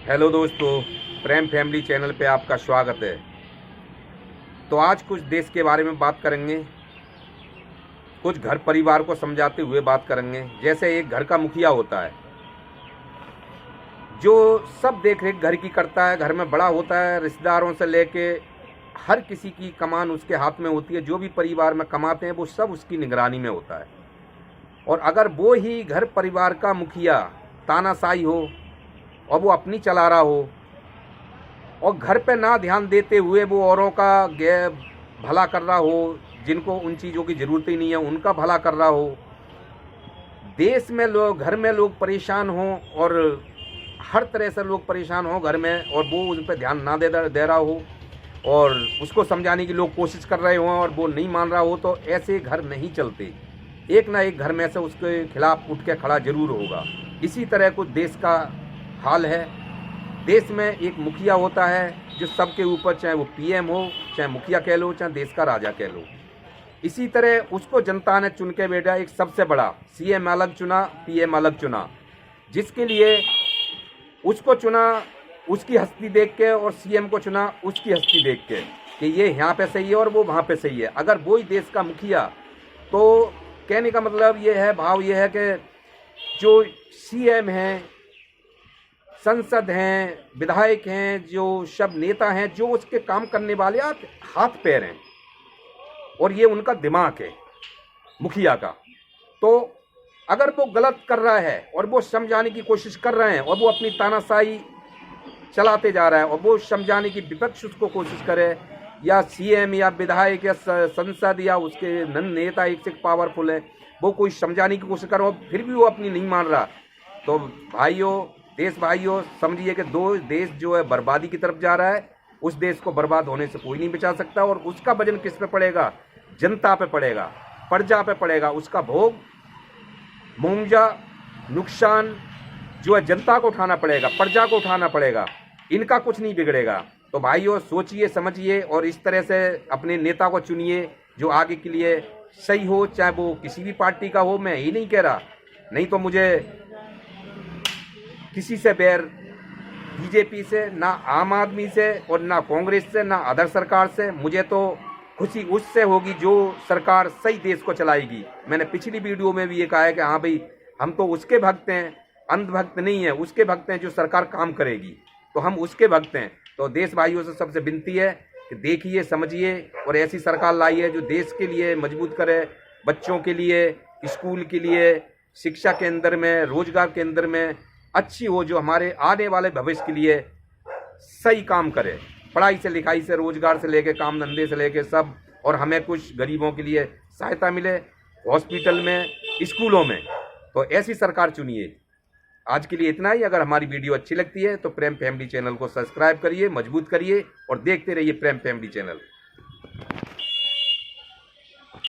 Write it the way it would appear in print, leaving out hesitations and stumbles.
Hello दोस्तों, प्रेम family channel पे आपका स्वागत है। तो आज कुछ देश के बारे में बात करेंगे, कुछ घर परिवार को समझाते हुए बात करेंगे। जैसे एक घर का मुखिया होता है जो सब देख रेख घर की करता है, घर में बड़ा होता है, रिश्तेदारों से लेके हर किसी की कमान उसके हाथ में होती है। जो भी परिवार में कमाते हैं वो सब उसकी निगरानी में होता है। और अगर वो ही घर परिवार का मुखिया तानाशाही हो और वो अपनी चला रहा हो और घर पे ना ध्यान देते हुए वो औरों का भला कर रहा हो, जिनको उन चीज़ों की ज़रूरत ही नहीं है उनका भला कर रहा हो, देश में लोग, घर में लोग परेशान हों और हर तरह से लोग परेशान हों घर में, और वो उन पर ध्यान ना दे रहा हो और उसको समझाने की लोग कोशिश कर रहे हों और वो नहीं मान रहा हो, तो ऐसे घर नहीं चलते। एक ना एक घर में से उसके खिलाफ उठ के खड़ा जरूर होगा। इसी तरह कुछ देश का हाल है। देश में एक मुखिया होता है जो सबके ऊपर, चाहे वो पीएम हो, चाहे मुखिया कह लो, चाहे देश का राजा कह लो। इसी तरह उसको जनता ने चुन के बैठा, एक सबसे बड़ा सीएम अलग चुना, पीएम अलग चुना, जिसके लिए उसको चुना उसकी हस्ती देख के और सीएम को चुना उसकी हस्ती देख के कि ये यहाँ पे सही है और वो वहाँ पे सही है। अगर वो ही देश का मुखिया, तो कहने का मतलब ये है, भाव ये है कि जो सीएम हैं, संसद हैं, विधायक हैं, जो सब नेता हैं, जो उसके काम करने वाले हाथ पैर हैं और ये उनका दिमाग है मुखिया का। तो अगर वो गलत कर रहा है और वो समझाने की कोशिश कर रहे हैं और वो अपनी तानाशाही चलाते जा रहा है और वो समझाने की विपक्ष उसको कोशिश करे, या सीएम या विधायक या संसद या उसके नेता एक से पावरफुल है, वो कोई समझाने की कोशिश कर रहा हो फिर भी वो अपनी नहीं मान रहा, तो भाइयों, देश भाइयों, समझिए कि दो देश जो है बर्बादी की तरफ जा रहा है। उस देश को बर्बाद होने से कोई नहीं बचा सकता और उसका वजन किस पे पड़ेगा? जनता पे पड़ेगा, प्रजा पे पड़ेगा। उसका भोग, मुआवजा, नुकसान जो है जनता को उठाना पड़ेगा, प्रजा को उठाना पड़ेगा। इनका कुछ नहीं बिगड़ेगा। तो भाइयों, सोचिए समझिए और इस तरह से अपने नेता को चुनिए जो आगे के लिए सही हो, चाहे वो किसी भी पार्टी का हो। मैं ये नहीं कह रहा, नहीं तो मुझे किसी से बैर, बीजेपी से, ना आम आदमी से और ना कांग्रेस से, ना अदर सरकार से। मुझे तो खुशी उससे होगी जो सरकार सही देश को चलाएगी। मैंने पिछली वीडियो में भी ये कहा है कि हाँ भाई, हम तो उसके भक्त हैं, अंधभक्त नहीं है, उसके भक्त हैं जो सरकार काम करेगी, तो हम उसके भक्त हैं। तो देश भाइयों से सबसे विनती है कि देखिए, समझिए और ऐसी सरकार लाइए जो देश के लिए मजबूत करे, बच्चों के लिए, स्कूल के लिए, शिक्षा के अंदर में, रोजगार के अंदर में अच्छी हो, जो हमारे आने वाले भविष्य के लिए सही काम करे, पढ़ाई से, लिखाई से, रोजगार से लेके, काम धंधे से लेके सब, और हमें कुछ गरीबों के लिए सहायता मिले, हॉस्पिटल में, स्कूलों में। तो ऐसी सरकार चुनिए। आज के लिए इतना ही। अगर हमारी वीडियो अच्छी लगती है तो प्रेम फैमिली चैनल को सब्सक्राइब करिए, मजबूत करिए और देखते रहिए प्रेम फैमिली चैनल।